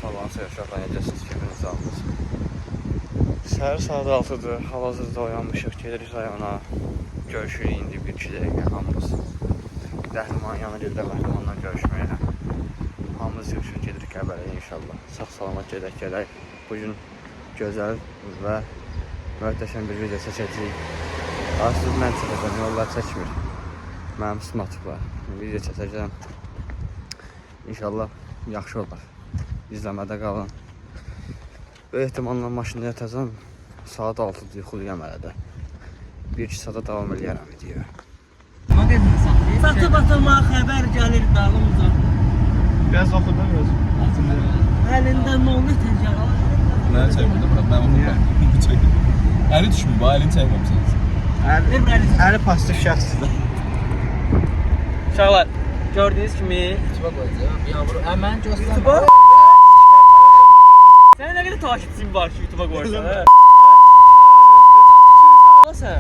Allah'ın sevşəklə necəsiniz ki, biriniz alınız. Səhər saat 6-dır, hal-hazırda oyanmışıq, gelirik rayona. Görüşürük indi 1-2 dəqiqə hamımız. Rəhlimanın yanına gedir, Rəhlimanla görüşməyə. Hamımız görüşürük, gedirik Qəbələyə inşallah. Sağ-salamat gedək. Bugün gözəl və möhtəşəm bir video çəkəcəyik. Aslında mən çəkəcəm, yollar çəkmir. Mənim smartım var, video çəkəcəm. İnşallah yaxşı olar. İzləmədə qalın. Böyük ehtimalla maşında yatacam. Saat 6-dır, yuxuluyam hələ də. 1-2 saata davam edərəm videoya. Batı-batıma xəbər gəlir dalımca. Biraz oxudum özüm. Əlində nolu təcər. Mən çəkmirdim, mən oxudum. Əli düşmür, bu əlini çəkməmişsiniz. Əli pastif şəxsdir. Uşaqlar, gördüyünüz kimi YouTube'a koyacağım. Ya bunu hemen göster. YouTube'a Sənin nə qədər takipçin var ki, YouTube'a qoysan, hə? Sən?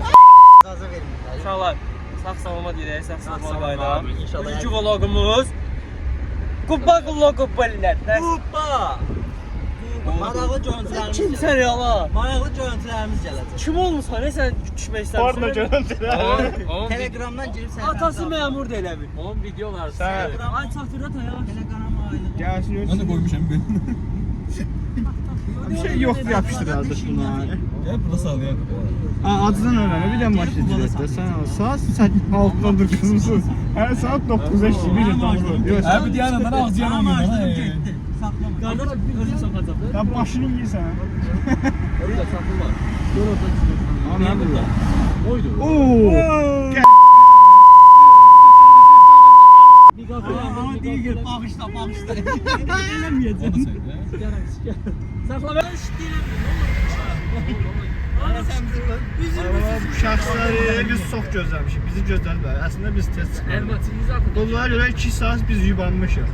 Gaza verin. Uşaqlar, sağ-salamat gedək, sağ-salamat qayıdaq. İnşallah. Bugünkü vlogumuz Kupa vlogu bəllər. Kupa. Maraqlı görüntülərimiz Kimsən ya la? Maraqlı görüntülərimiz gələcək. Kim olmusan, nə sən düşmək istəmirsən? Porno görüntülər. Telegramdan girib sən. Atası məmur da elə bil. Onun videoları. Sən. Ay çatırda ta ya. Telegrama ayrı. Gəlsin Mən də qoymuşam ben. Bir şey yoxdur, yapışdırardı şuna. Gəl burada sağlayaq. Acıdan öyrənmə, bir də maşın dirəkdə. Sən saat 6-dan dur qızımsın. Hər saat 9-a işi bir də damır. Hə bir yanından ağzıyan olmuyor. Qardaş özün soxacaq. Ya başını yiyirsən. Orada satıl var. Gör orada çıkıyor. Ana burada. Oydu. Oo! Ama digər bağışla. Eləməyəcəm. Saxla mən Bu şəxsləri biz çox gözləmişik. Bizi gözlədilər. Əslində biz tez çıxdıq. Bunlara görə 2 saat biz yubanmışıq.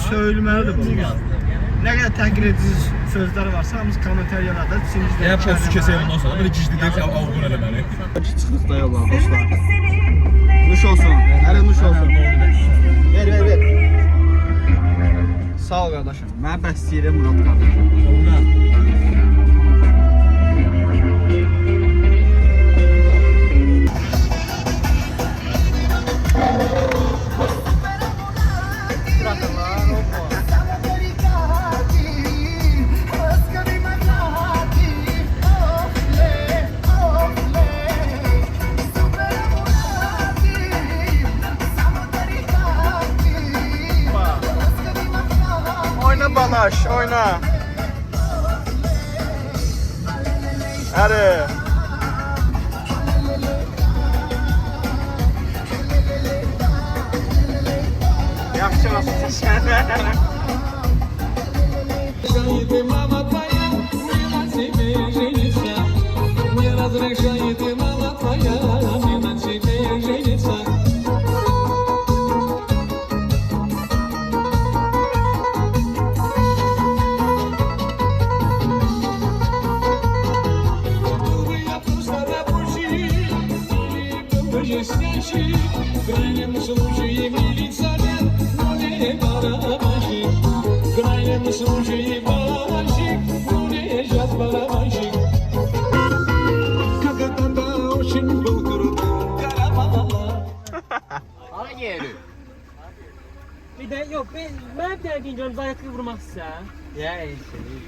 Söyülməlidir bu. Nə qədər təhqir edici sözlər varsa, hamımız kommentariyada sinirlər. Ya postu keseyim ondan sonra böyle gizli deyip avgun eləməni. Çıxdıq da yola dostlar. Nuş olsun. Hələ nuş olsun. Ver. Sağ ol qardaşım. Mən bəs istəyirəm Murad qardaşım. Oyna balaş, oyna. Hadi. Yaxşı olsun sen. Bir də yox, mən bir dənə deyəcəm, zayatlı vurmaq istəyirsən. Ya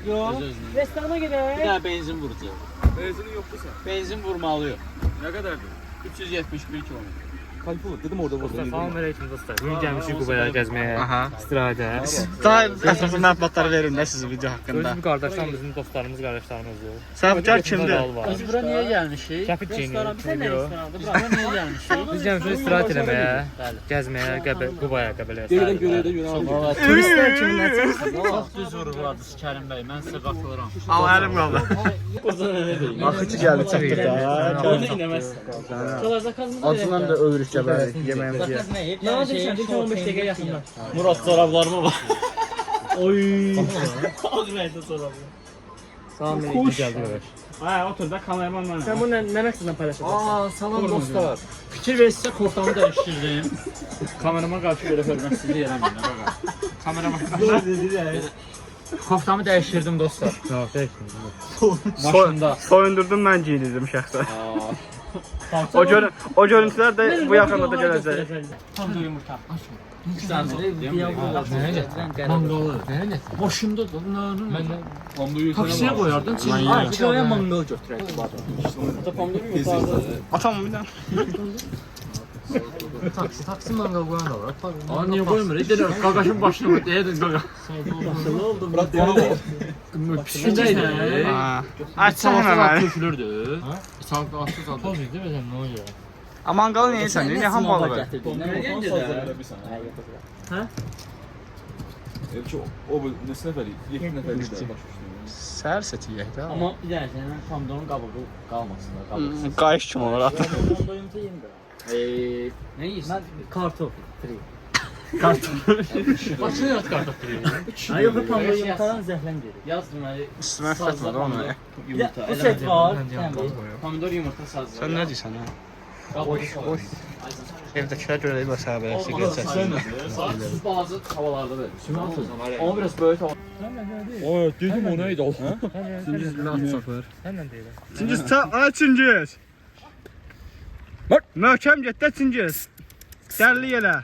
Yox, restorana gedək. Bir daha benzin vuracaq. Benzinin yoktu sen. Benzin vurmalı yok. Ne kadardı? 371 kilometre. Kaç olur? Dedim orada burada. Salam aleyküm dostlar. Bugün gəlmişik Qubaya gəzməyə, istirahətə. Daha əsas məlumatları verin də sizin video haqqında. Özümüz qardaşlarımız, bizim dostlarımız, qardaşlarımızdır. Səbəbkar kimdir? Biz bura niye gelmişik? Kəpik geyinir. Sən nə restoranda? Bura niye gelmişik? Biz gəlmişik istirahət eləməyə, gəzməyə, Qubaya, Qəbələyə. Valla turistler kimin nəticəsidir? Çox düz vururlardı Kərim bəy, mən sizə qatılıram. Al əlim qaldı. Axı ki gəldi çəkdik də. Onu inəməz. Çalar zakazımızı Acından da ölürük gəbərik yeməyimiz yer. Nə deyirsən? 15 dəqiqə yaxında. Murat çorablarıma bak. Oy. Ağraydı sonra. Salam aleyküm gəldi qardaş. Ha, otur da kameramanla. Sən bunu nə məqsədlə paylaşacaqsan? Aa, salam dostlar. Fikir verirsə kortamı dəyişdirdim. Kamerama qarşı Böyle hörmətsizlik eləməyin. kameraman. Koftamı dəyişdirdim dostlar. Yox, deyil. Maşında. Soyundurdum mən giydirdim şəxsən. O görüntülər də bu yaxınlarda gələcək. Tam da yumurta. Mangalı. Başımda da bunların taksiyə qoyardın. Ay, kiraya mangal götürərdi bu adam. Atam bir dənə. Taksi mangal qoyan da var. Aa, niyə qoymur? Deyirəm, qaqaşın başına qoy. Deyirəm, qaqa. Nasıl oldu? Pişkindəydi. Açsam hemen. Tökülürdü. Sağlıqlı açsız aldı. Toz idi bəzən nə olur? Mangalı niyə sən? Niyə ham balı var? Hə? O bu neçə nəfəri? 7 nəfəri də başmışdı. Səhər seti yeyək də. Amma bir dənə sənin pomidorun qabığı qalmasın da, qabıqsız. Qayış kimi olur atı. Pomidor yumurta yeyim də. Nə yeyirsən? Mən kartof, free. Başına yat qartaq Ay, yox, pomidor yumurtadan zəhləm gedir. Yaz deməli. Üstümə fətmə də onu. Bu set var. Pomidor yumurta sazı. Sən nə deyirsən ha? Oy. Evdəkilər görə deyil bəs həbərəsi gələcək. Siz balaca havalarda belə. Şimdi atacağım. Ama biraz böyük hava. O, dedim o neydi o? Çingiz bilə at çapır. Səndən deyirəm. Çingiz, ay Çingiz. Bak. Möhkəm get də Çingiz. Dərli elə.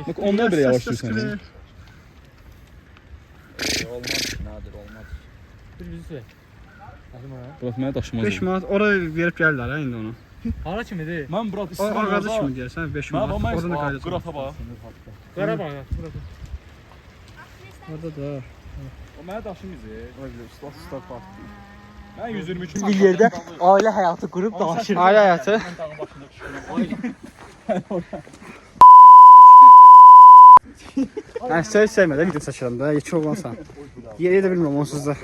Bak onlar belə yavaşlıyorsun. Bir bizi. Bırak mənə daşımaz. 5 manat ora verib gəlirlər ha indi onu. Hara kimidir? Mən bırak O istəyirəm. qardaş kimi deyirsən 5 manat. Orada nə qayda? Qırafa bax. Qarabağ. Orada da. O mənə daşımızı. Start partı. Mən 123 Bir yerdə ailə həyatı qurub danışır. Ailə həyatı. Mən söz sevmədən video çəkirəm də, yekə oğlansan. Yeri də bilmirəm onsuz da.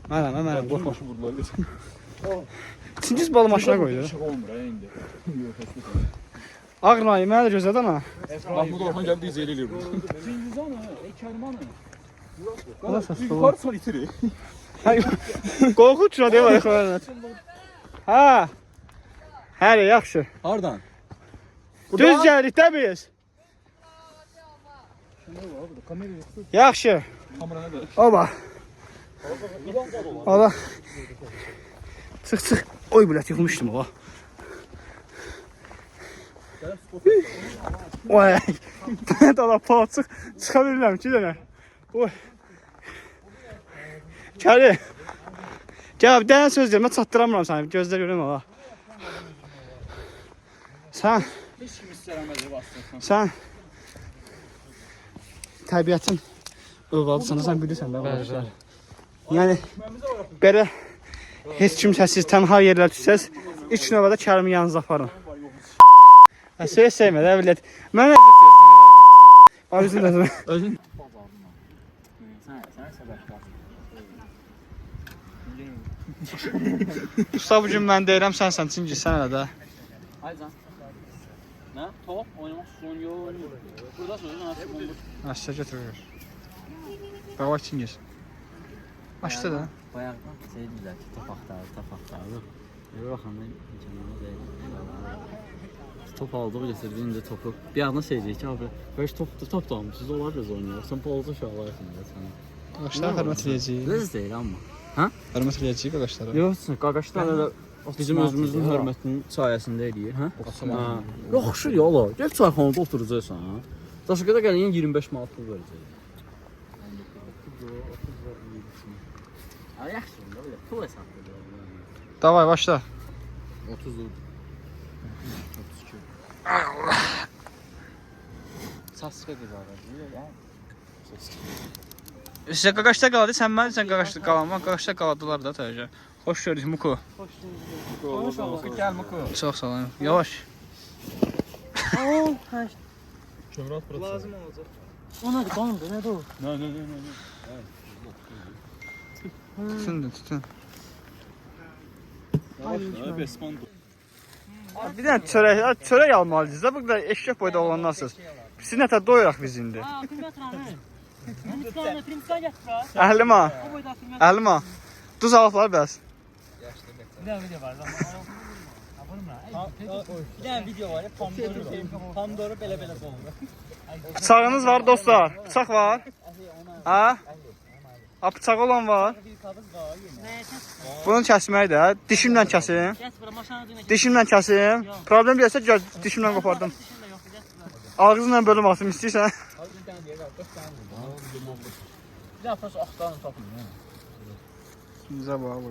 Mənəm, qorxma. Çingiz balı maşına qoydu. Ağrınayı, mənə də gözlədi ana. Mahmud Orhan gəldi izə eləyir bu. Ona səs Yuxarı itirir. Qorxu çıxadı ya ayaqlarına. Hə. Hələ yaxşı. Hardan? Düz gəldik də biz. Yaxşı. Kameraya da. Oba. Allah. Çıx. Oy bülət yıxılmışdım o. Oy. Ben de pa çıxa bilmirəm ki dənə. Oy. Kəli. Gəl bir dənə söz deyirəm, mən çatdıramıram səni. Gözlə görəm ha. Sən təbiətin övladısan, sən bilirsən də. Bəli. Yəni belə heç kimsəsiz tənha yerlər düşsəz, ilk növbədə Kərimi yanınıza aparın. Söz sevmədi, əvvələt. Mənə əziyyət verirsən. Özün də. Özün. Usta bugün mən deyirəm, sənsən Çingiz, sən elə də. Aycan. Nə? Top oynamaq son yox. Burada sözün artıq olmuş. Aşağı götürür. Baba Çingiz. Açdı da. Bayaqdan deyirlər ki, top axtarır. Bir baxanda canına deyir. Top aldıq, gətirdiyin də topu. Bir yana deyir ki, abi, bəs top da almışsınız, onlar da oynayır. Sən balaca uşaqlarsın da sənə. Qaqaşlara hörmət eləyəcəyik. Düz deyil amma. Hörmət eləyəcəyik qaqaşlara. Yox, qaqaşlar elə bizim özümüzün hörmətinin sayəsində eləyir, hə? Yaxşı ya, ola. Gəl çayxanada oturacaqsan, ha? Daşqada gələn 25 manat pul verəcək. Ay, yaxşı, belə pul hesablayır. Davay, başla. 30 oldu. Saçqa qızarır. Sizə qaqaşda qaladı, sən mənə sən qaqaşda qalanma, qaqaşda qaladılar da təzə. Xoş gördük Muku. Gəl Muku. Çox sağ olun. Yavaş. Kömür at burası. Lazım olacaq. O nədir, qanımdır, nədir o? Nə. Tutun. Yavaş, besman. Bir dənə çörək almalıyız da, bu qədər eşkək boyda olanlarsınız. Siz nətə doyuraq biz indi. Əhlima. Əhlima. Duz alıblar bəs. Bir dənə video var. Bir dənə video var, pomidoru belə-belə qolur. Bıçağınız var dostlar. Bıçaq var. Ha? Ha bıçaq olan var. Bunu kəsməkdir hə. Dişimlə kəsim. Dişimlə kəsim. Problem gəlsə dişimlə qopardım. Ağzınla bölüm atım istəyirsən. Bir daha fazla axtarın tapın. Bizə bax bu.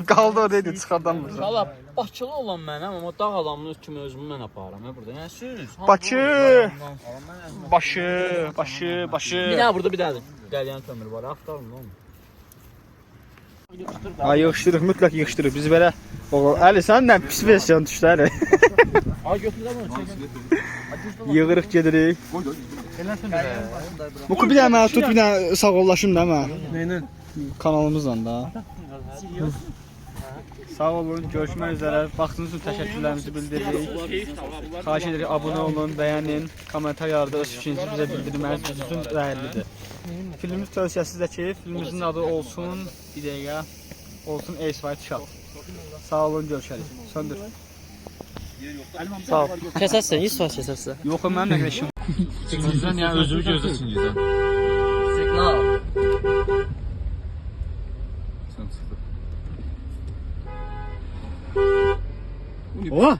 Qaldı o dedi çıxardanmırsan. Valla Bakılı olan mənəm, amma dağ adamının kimi özümü mən aparam burada. Yəni siz Bakı. Başı. Bir daha burada bir daha qəlyan kömür var. Axtarın oğlum. Ay yığışdırıq, mütləq yığışdırıq. Biz belə Əli səndən pis versiyon düşdü Əli. Ay götürdə bunu çəkin. Yığırıq gedirik. Bu bir dənə mənə tut, bir dənə sağollaşım da mən. Neylə? Kanalımızla da. Sağ olun, görüşmək üzrə. Vaxtınız üçün təşəkkürlərimizi bildiririk. Xahiş edirik, abunə olun, bəyənin, komentar yazdı, öz fikrinizi bizə bildirməniz bizim üçün dəyərlidir. Filmimiz tövsiyəsizdəki, filmimizin adı olsun, bir dəqiqə, olsun Ace White Shot. Sağ olun, görüşərik. Söndür. Sağ ol. Kəsərsən, 100 faiz kəsərsən. Yox, mənim nə qədər işim. Çingizdən ya özümü gözlə Çingizdən. Signal. Sen çıxdı. Oha!